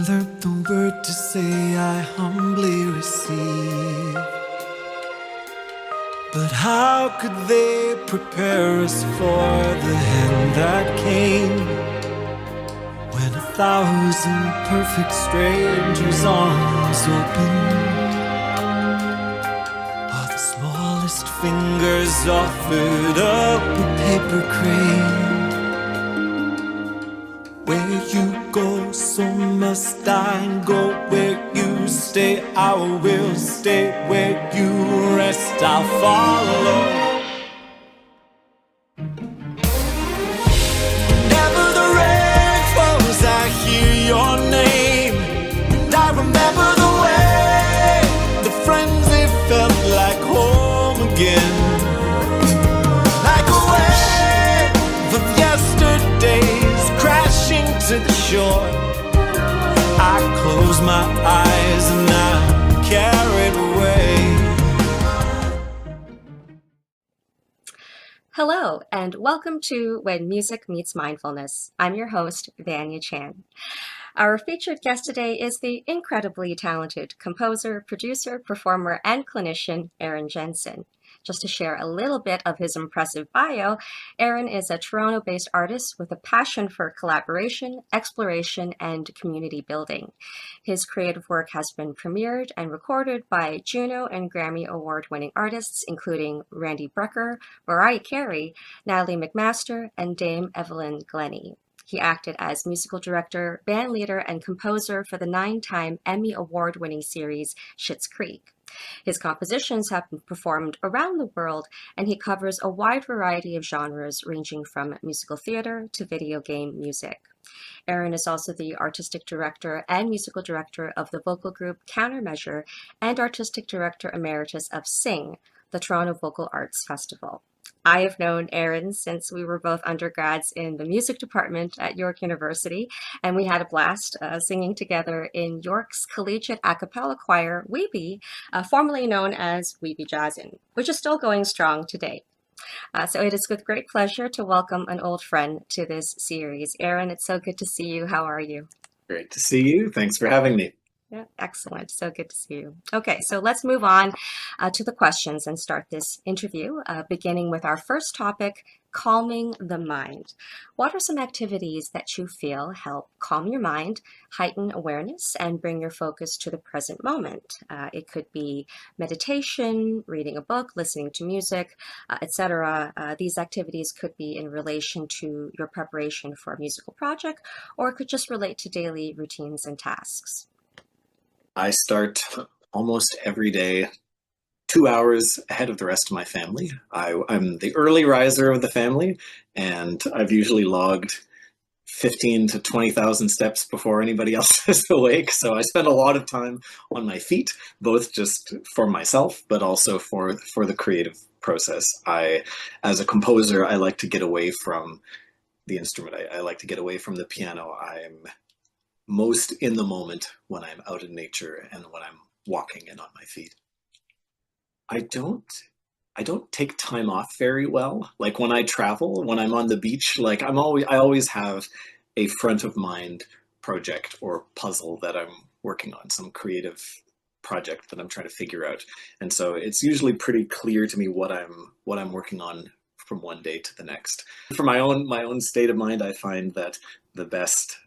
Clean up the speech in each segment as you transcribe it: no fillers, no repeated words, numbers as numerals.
learned the word to say I humbly receive. But how could they prepare us for the hand that came, when 1,000 perfect strangers' arms opened, while the smallest fingers offered up a paper crane? Where you go, so must I go. Where you stay, I will stay. Where you rest, I'll follow. Whenever the rain falls, I hear your name, and I remember the way the friends, they felt like home again, like a wave of yesterdays crashing to the shore. I close my eyes and I'm carried away. Hello, and welcome to When Music Meets Mindfulness. I'm your host, Vanya Chan. Our featured guest today is the incredibly talented composer, producer, performer, and clinician, Aaron Jensen. Just to share a little bit of his impressive bio, Aaron is a Toronto-based artist with a passion for collaboration, exploration, and community building. His creative work has been premiered and recorded by Juno and Grammy Award-winning artists, including Randy Brecker, Mariah Carey, Natalie McMaster, and Dame Evelyn Glennie. He acted as musical director, band leader, and composer for the 9-time Emmy Award-winning series Schitt's Creek. His compositions have been performed around the world, and he covers a wide variety of genres ranging from musical theater to video game music. Aaron is also the artistic director and musical director of the vocal group Countermeasure and artistic director emeritus of Sing, the Toronto Vocal Arts Festival. I have known Aaron since we were both undergrads in the music department at York University, and we had a blast singing together in York's collegiate a cappella choir, Weeby, formerly known as Weeby Jazzin', which is still going strong today. So it is with great pleasure to welcome an old friend to this series. Aaron, it's so good to see you. How are you? Great to see you. Thanks for having me. Yeah, excellent. So good to see you. Okay, so let's move on to the questions and start this interview, beginning with our first topic, calming the mind. What are some activities that you feel help calm your mind, heighten awareness, and bring your focus to the present moment? It could be meditation, reading a book, listening to music, etc. These activities could be in relation to your preparation for a musical project, or it could just relate to daily routines and tasks. I start almost every day 2 hours ahead of the rest of my family. I'm the early riser of the family, and I've usually logged 15 to 20,000 steps before anybody else is awake. So I spend a lot of time on my feet, both just for myself, but also for the creative process. As a composer, I like to get away from the instrument. I like to get away from the piano. I'm most in the moment when I'm out in nature and when I'm walking and on my feet. I don't take time off very well. Like when I travel, when I'm on the beach, like I always have a front of mind project or puzzle that I'm working on, some creative project that I'm trying to figure out. And so it's usually pretty clear to me what I'm working on from one day to the next. For my own state of mind, I find that the best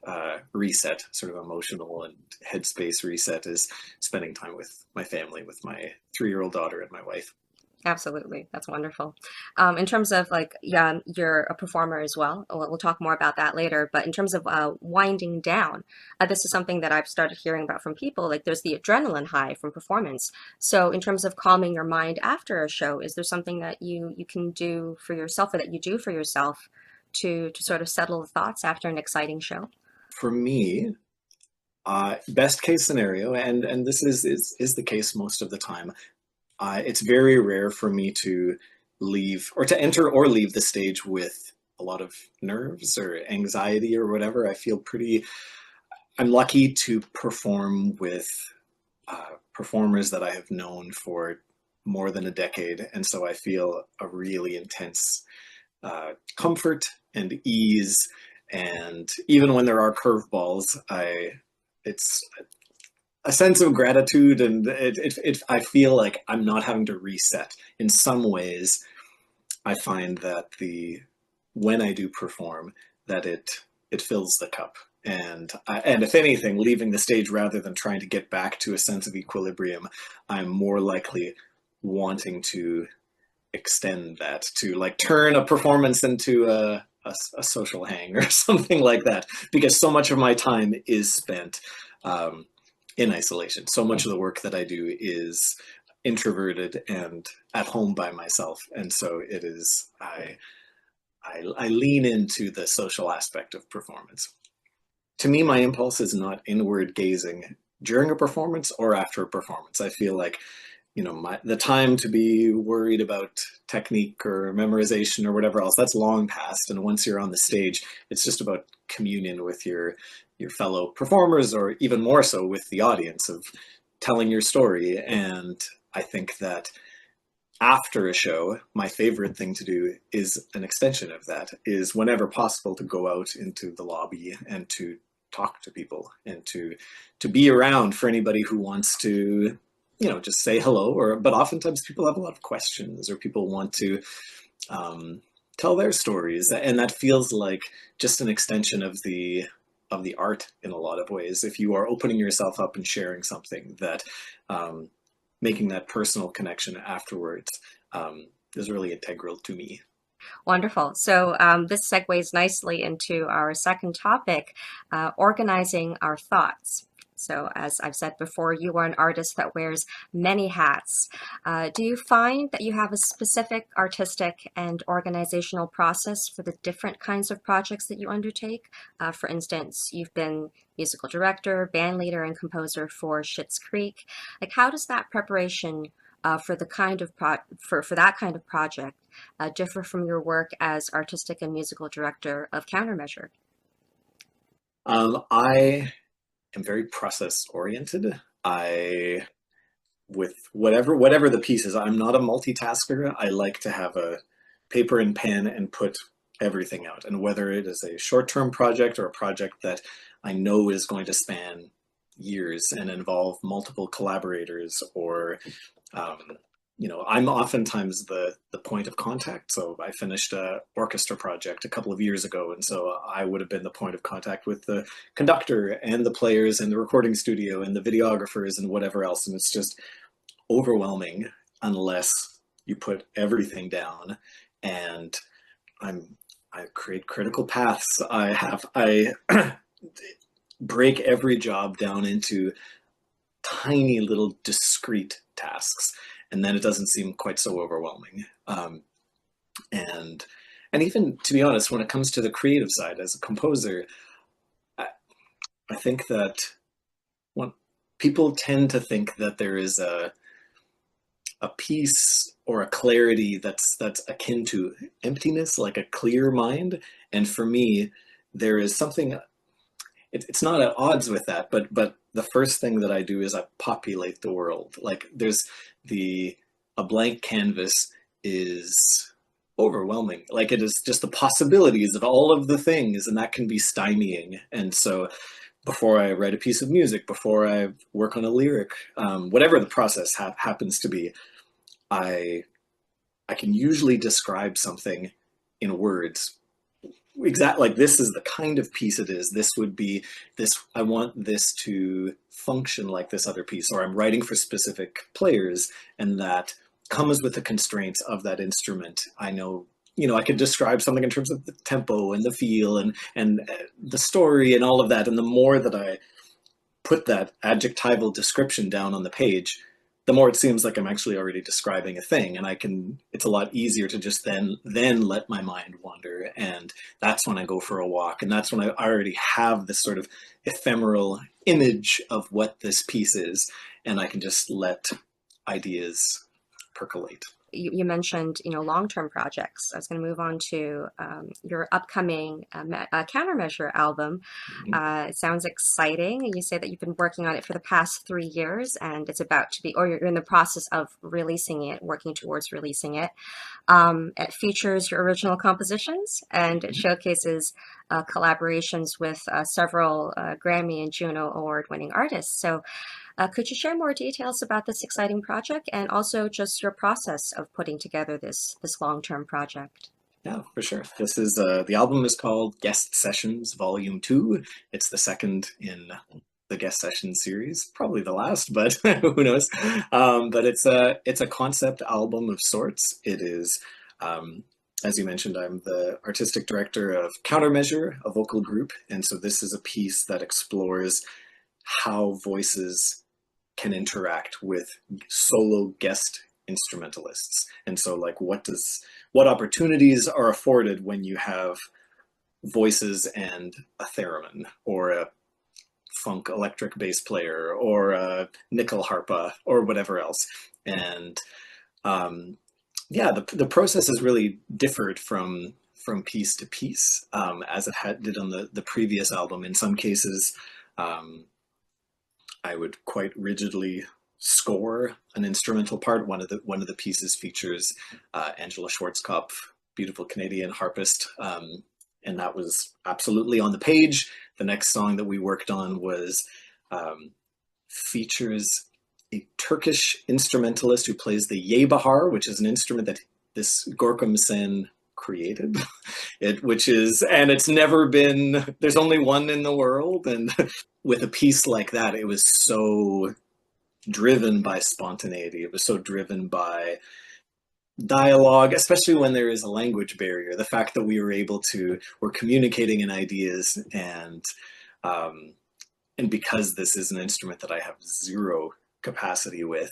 reset, sort of emotional and headspace reset, is spending time with my family, with my 3-year-old daughter and my wife. Absolutely. That's wonderful. In terms of you're a performer as well. We'll talk more about that later. But in terms of winding down, this is something that I've started hearing about from people. Like there's the adrenaline high from performance. So in terms of calming your mind after a show, is there something that you can do for yourself, or that you do for yourself to sort of settle the thoughts after an exciting show? For me, best case scenario, and this is the case most of the time, it's very rare for me to leave or to enter or leave the stage with a lot of nerves or anxiety or whatever. I'm lucky to perform with performers that I have known for more than a decade. And so I feel a really intense comfort and ease. And even when there are curveballs, it's a sense of gratitude, and I feel like I'm not having to reset. In some ways, I find that when I do perform, that it fills the cup. And if anything, leaving the stage rather than trying to get back to a sense of equilibrium, I'm more likely wanting to extend that, to like turn a performance into a social hang or something like that, because so much of my time is spent in isolation. So much of the work that I do is introverted and at home by myself, and so it is I lean into the social aspect of performance. To me, my impulse is not inward gazing during a performance or after a performance. I feel like, the time to be worried about technique or memorization or whatever else, that's long past. And once you're on the stage, it's just about communion with your fellow performers, or even more so with the audience, of telling your story. And I think that after a show, my favorite thing to do is an extension of that, is whenever possible to go out into the lobby and to talk to people, and to be around for anybody who wants to, just say hello. But oftentimes people have a lot of questions, or people want to tell their stories, and that feels like just an extension of the art in a lot of ways. If you are opening yourself up and sharing something, that making that personal connection afterwards is really integral to me. Wonderful. So this segues nicely into our second topic, organizing our thoughts. So as I've said before, you are an artist that wears many hats. Do you find that you have a specific artistic and organizational process for the different kinds of projects that you undertake? For instance, you've been musical director, band leader, and composer for Schitt's Creek. Like, how does that preparation for the kind of for that kind of project differ from your work as artistic and musical director of Countermeasure? I am very process oriented. With whatever the piece is, I'm not a multitasker. I like to have a paper and pen and put everything out. And whether it is a short-term project or a project that I know is going to span years and involve multiple collaborators, or I'm oftentimes the point of contact. So I finished a orchestra project a couple of years ago, and so I would have been the point of contact with the conductor and the players and the recording studio and the videographers and whatever else. And it's just overwhelming unless you put everything down. And I create critical paths. I break every job down into tiny little discrete tasks, and then it doesn't seem quite so overwhelming. And even, to be honest, when it comes to the creative side as a composer, I think that when people tend to think that there is a peace or a clarity that's akin to emptiness, like a clear mind. And for me, there is something, it's not at odds with that, but the first thing that I do is I populate the world. Like, a blank canvas is overwhelming. Like, it is just the possibilities of all of the things, and that can be stymieing. And so before I write a piece of music, before I work on a lyric, whatever the process happens to be, I can usually describe something in words. Exactly, like, this is the kind of piece it is. This would be this. I want this to function like this other piece, or I'm writing for specific players, and that comes with the constraints of that instrument. I know, I could describe something in terms of the tempo and the feel and the story and all of that. And the more that I put that adjectival description down on the page, the more it seems like I'm actually already describing a thing, and it's a lot easier to just then let my mind wander. And that's when I go for a walk, and that's when I already have this sort of ephemeral image of what this piece is, and I can just let ideas percolate. you mentioned, long-term projects. I was going to move on to your upcoming countermeasure album. It sounds exciting. You say that you've been working on it for the past 3 years, and it's about to be, or you're in the process of releasing it, working towards releasing it. It features your original compositions, and it showcases collaborations with several Grammy and Juno award-winning artists. So could you share more details about this exciting project and also just your process of putting together this long-term project? Yeah, for sure. This is the album is called Guest Sessions Volume 2. It's the second in the Guest Sessions series, probably the last, but who knows? But it's a concept album of sorts. It is, as you mentioned, I'm the artistic director of Countermeasure, a vocal group, and so this is a piece that explores how voices can interact with solo guest instrumentalists. And so like what opportunities are afforded when you have voices and a theremin or a funk electric bass player or a nickel harpa or whatever else. And yeah, the process has really differed from piece to piece, as it did on the previous album. In some cases, I would quite rigidly score an instrumental part. One of the pieces features Angela Schwarzkopf, beautiful Canadian harpist, and that was absolutely on the page. The next song that we worked on was features a Turkish instrumentalist who plays the yebahar, which is an instrument that this Gorkum Sen created. And it's never been, there's only one in the world, and with a piece like that, it was so driven by spontaneity. It was so driven by dialogue, especially when there is a language barrier. The fact that we're communicating in ideas, and because this is an instrument that I have zero capacity with,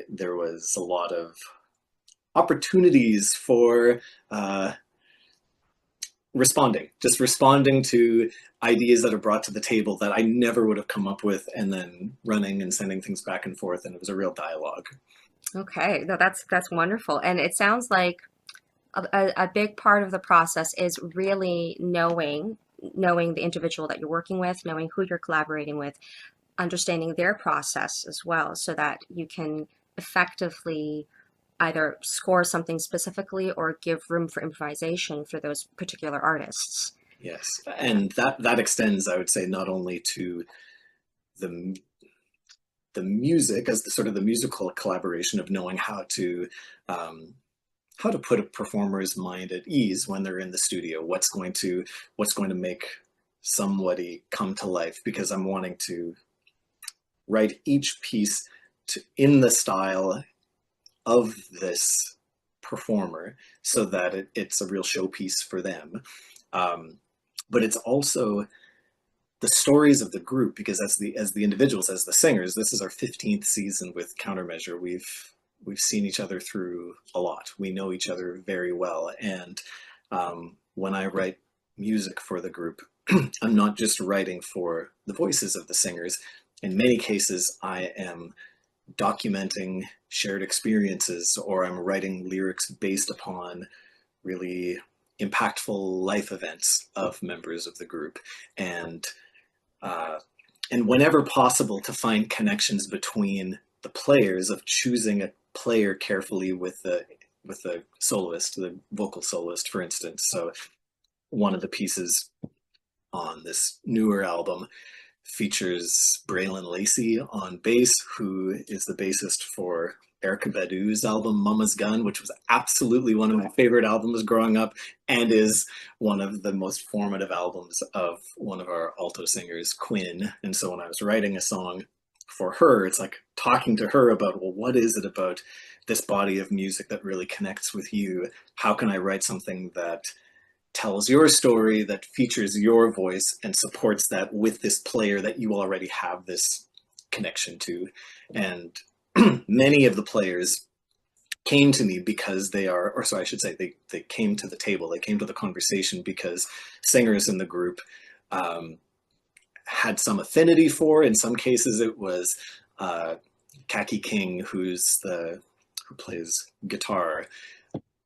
there was a lot of opportunities for responding to ideas that are brought to the table that I never would have come up with, and then running and sending things back and forth. And it was a real dialogue. Okay, no, that's wonderful. And it sounds like a big part of the process is really knowing the individual that you're working with, knowing who you're collaborating with, understanding their process as well, so that you can effectively either score something specifically or give room for improvisation for those particular artists. Yes, and that extends, I would say, not only to the music as the sort of the musical collaboration of knowing how to put a performer's mind at ease when they're in the studio, what's going to make somebody come to life, because I'm wanting to write each piece in the style of this performer so that it's a real showpiece for them. But it's also the stories of the group, because as the individuals, as the singers, this is our 15th season with Countermeasure. We've seen each other through a lot. We know each other very well. And when I write music for the group, I'm not just writing for the voices of the singers. In many cases, I am documenting shared experiences, or I'm writing lyrics based upon really impactful life events of members of the group, and whenever possible, to find connections between the players, of choosing a player carefully with the soloist, the vocal soloist, for instance. So one of the pieces on this newer album features Braylon Lacey on bass, who is the bassist for Erykah Badu's album Mama's Gun, which was absolutely one of my favorite albums growing up, and is one of the most formative albums of one of our alto singers, Quinn. And so when I was writing a song for her, it's like talking to her about, well, what is it about this body of music that really connects with you? How can I write something that tells your story, that features your voice, and supports that with this player that you already have this connection to? And many of the players came to me because they came to the table, they came to the conversation because singers in the group had some affinity for. In some cases, it was Kaki King, who's the who plays guitar,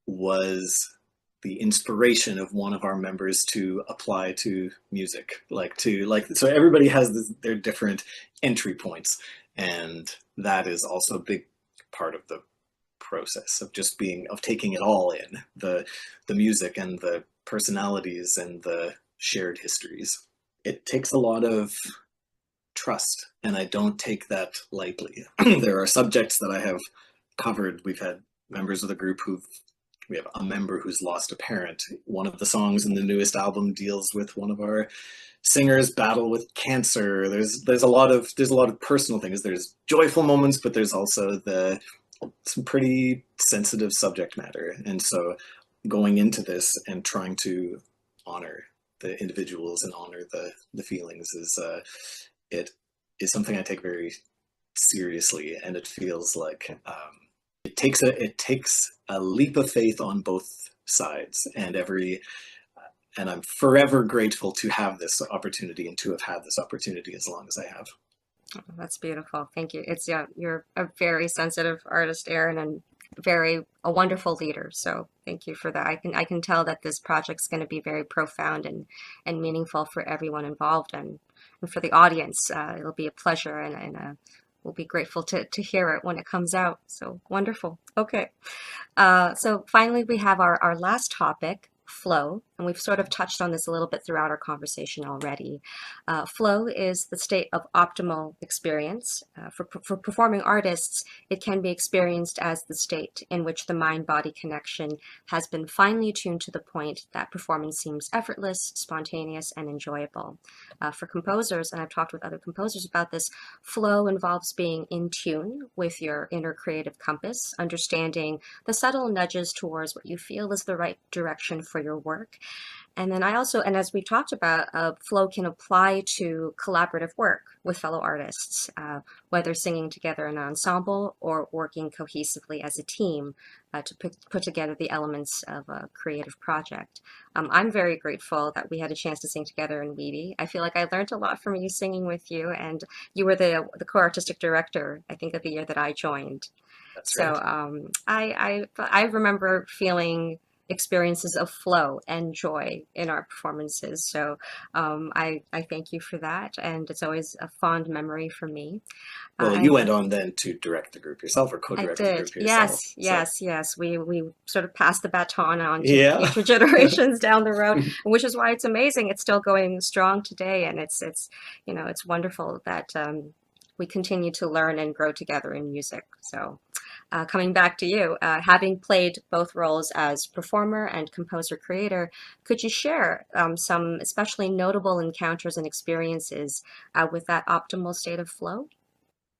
was the inspiration of one of our members to apply to music. So everybody has their different entry points, and that is also a big part of the process of taking it all in, the music and the personalities and the shared histories. It takes a lot of trust, and I don't take that lightly. There are subjects that I have covered. We've had members of the group we have a member who's lost a parent. One of the songs in the newest album deals with one of our singers' battle with cancer. There's a lot of personal things. There's joyful moments, but there's also some pretty sensitive subject matter. And so going into this and trying to honor the individuals and honor the feelings it is something I take very seriously, and it feels like it takes a leap of faith on both sides, and I'm forever grateful to have this opportunity and to have had this opportunity as long as I have. Oh, that's beautiful. Thank you. You're a very sensitive artist, Aaron, and a wonderful leader. So thank you for that. I can tell that this project's going to be very profound and meaningful for everyone involved, and for the audience. It'll be a pleasure, and we'll be grateful to hear it when it comes out. So wonderful. Okay. So finally, we have our last topic, flow, and we've sort of touched on this a little bit throughout our conversation already. Flow is the state of optimal experience. For performing artists, it can be experienced as the state in which the mind-body connection has been finely tuned to the point that performance seems effortless, spontaneous, and enjoyable. For composers, and I've talked with other composers about this, flow involves being in tune with your inner creative compass, understanding the subtle nudges towards what you feel is the right direction for your work. And then and as we talked about, flow can apply to collaborative work with fellow artists, whether singing together in an ensemble or working cohesively as a team to put together the elements of a creative project. I'm very grateful that we had a chance to sing together in Weedy. I feel like I learned a lot from you singing with you, and you were the co-artistic director, I think, of the year that I joined. That's So right. I remember feeling experiences of flow and joy in our performances. So I thank you for that, and it's always a fond memory for me. Well, you went on then to direct the group yourself, or I co-direct the did. group yourself. Yes, yes, yes. We sort of passed the baton on to Yeah. future generations down the road, which is why it's amazing. It's still going strong today, and it's it's wonderful that we continue to learn and grow together in music. So. Coming back to you, having played both roles as performer and composer-creator, could you share some especially notable encounters and experiences with that optimal state of flow?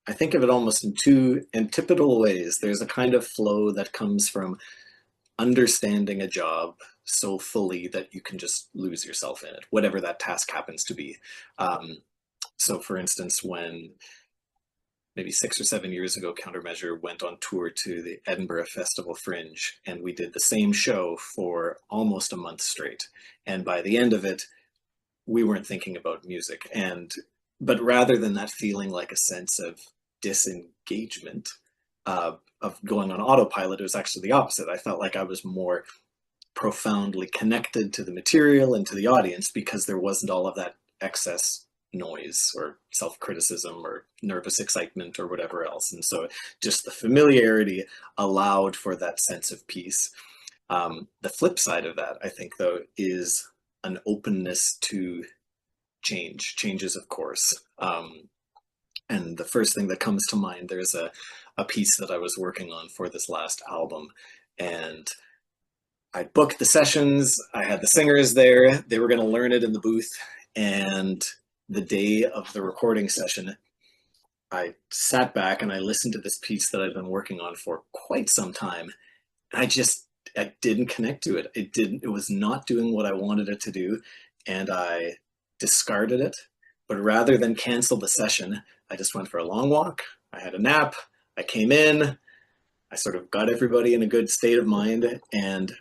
I think of it almost in two antipodal ways. There's a kind of flow that comes from understanding a job so fully that you can just lose yourself in it, whatever that task happens to be. So for instance, when maybe 6 or 7 years ago, Countermeasure went on tour to the Edinburgh Festival Fringe, and we did the same show for almost a month straight. And by the end of it, we weren't thinking about music. But rather than that feeling like a sense of disengagement, of going on autopilot, it was actually the opposite. I felt like I was more profoundly connected to the material and to the audience because there wasn't all of that excess noise or self-criticism or nervous excitement or whatever else. And so just the familiarity allowed for that sense of peace. The flip side of that, I think, though, is an openness to changes, of course. And the first thing that comes to mind, there's a piece that I was working on for this last album, and I booked the sessions, I had the singers there, they were going to learn it in the booth, and the day of the recording session, I sat back and I listened to this piece that I've been working on for quite some time. And I didn't connect to it. It was not doing what I wanted it to do. And I discarded it. But rather than cancel the session, I just went for a long walk. I had a nap. I came in. I sort of got everybody in a good state of mind. And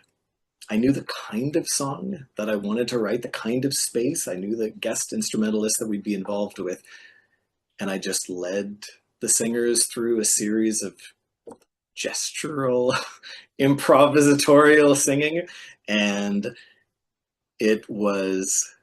I knew the kind of song that I wanted to write, the kind of space. I knew the guest instrumentalist that we'd be involved with. And I just led the singers through a series of gestural, improvisatorial singing, and it was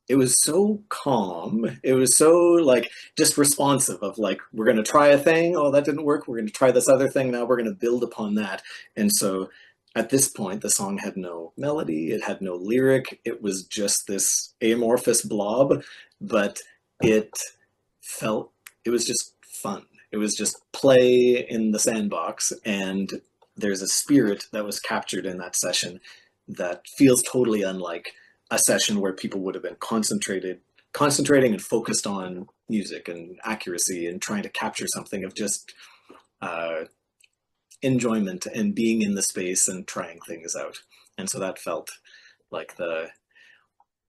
it was so calm. It was so like just responsive of like, we're going to try a thing. Oh, that didn't work. We're going to try this other thing. Now we're going to build upon that. And so at this point, the song had no melody. It had no lyric. It was just this amorphous blob, but it felt, it was just fun. It was just play in the sandbox. And there's a spirit that was captured in that session that feels totally unlike a session where people would have been concentrating and focused on music and accuracy and trying to capture something of just uh, enjoyment and being in the space and trying things out. And so that felt like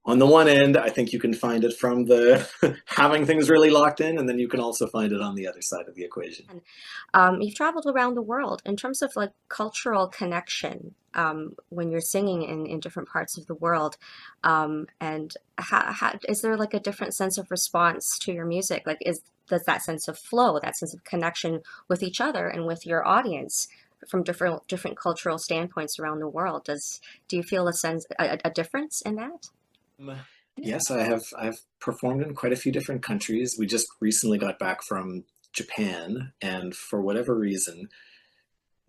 on the one end, I think you can find it from the having things really locked in, and then you can also find it on the other side of the equation. You've traveled around the world in terms of like cultural connection when you're singing in different parts of the world. And is there like a different sense of response to your music? Like, does that sense of flow, that sense of connection with each other and with your audience from different cultural standpoints around the world? Do you feel a difference in that? Yes, I've performed in quite a few different countries. We just recently got back from Japan, and for whatever reason,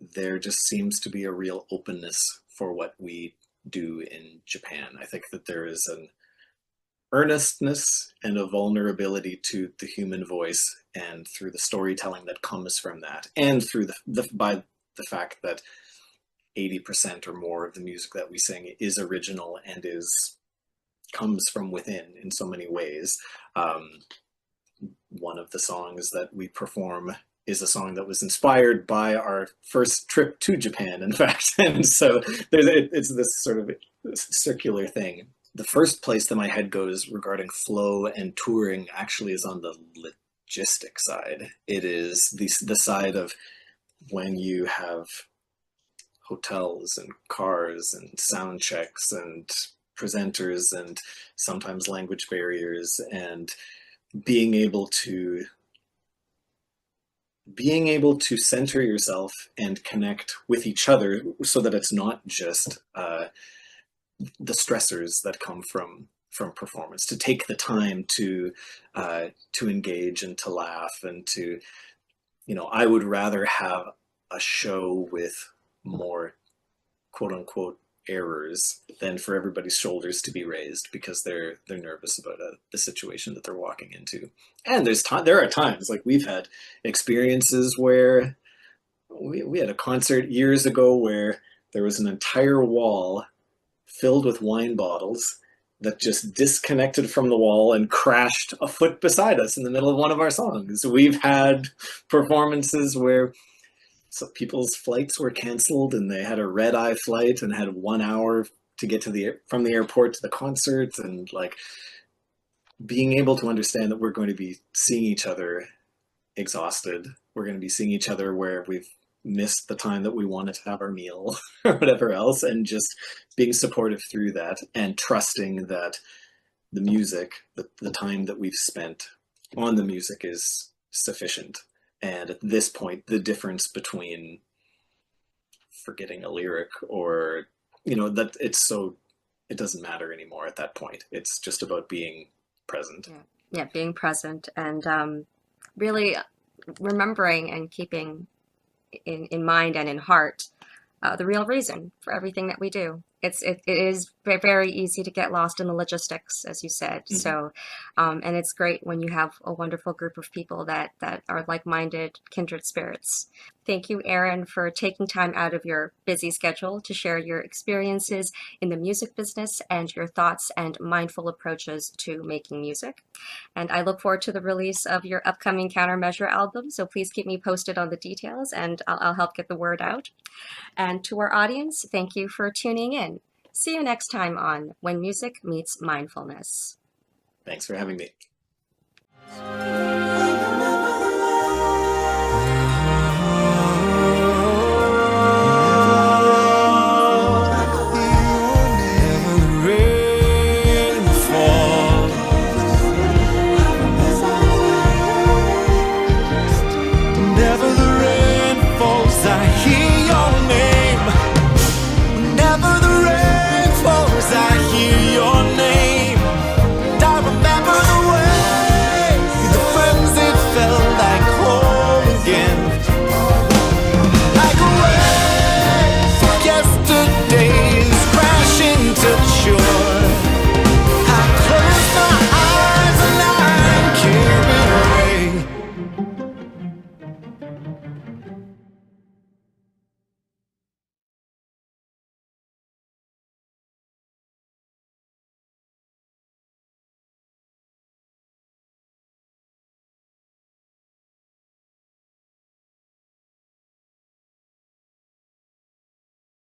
there just seems to be a real openness for what we do in Japan. I think that there is an earnestness and a vulnerability to the human voice, and through the storytelling that comes from that, and through by the fact that 80% or more of the music that we sing is original and comes from within in so many ways. One of the songs that we perform is a song that was inspired by our first trip to Japan, in fact. And so it's this sort of circular thing. The first place that my head goes regarding flow and touring actually is on the logistic side. It is the side of when you have hotels and cars and sound checks and presenters and sometimes language barriers, and being able to center yourself and connect with each other so that it's not just the stressors that come from performance, to take the time to engage and to laugh and to, I would rather have a show with more quote unquote errors than for everybody's shoulders to be raised because they're nervous about the situation that they're walking into. And there are times, like we've had experiences where we had a concert years ago where there was an entire wall filled with wine bottles that just disconnected from the wall and crashed a foot beside us in the middle of one of our songs. We've had performances where people's flights were canceled and they had a red-eye flight and had 1 hour to get from the airport to the concert, and like being able to understand that we're going to be seeing each other exhausted. We're going to be seeing each other where we've missed the time that we wanted to have our meal or whatever else, and just being supportive through that and trusting that the music, the time that we've spent on the music is sufficient. And at this point, the difference between forgetting a lyric or, that it doesn't matter anymore at that point. It's just about being present. Yeah, being present and really remembering and keeping in mind and in heart the real reason for everything that we do. It is very easy to get lost in the logistics, as you said. Mm-hmm. So, and it's great when you have a wonderful group of people that are like-minded, kindred spirits. Thank you, Aaron, for taking time out of your busy schedule to share your experiences in the music business and your thoughts and mindful approaches to making music. And I look forward to the release of your upcoming Countermeasure album. So please keep me posted on the details, and I'll help get the word out. And to our audience, thank you for tuning in. See you next time on When Music Meets Mindfulness. Thanks for having me.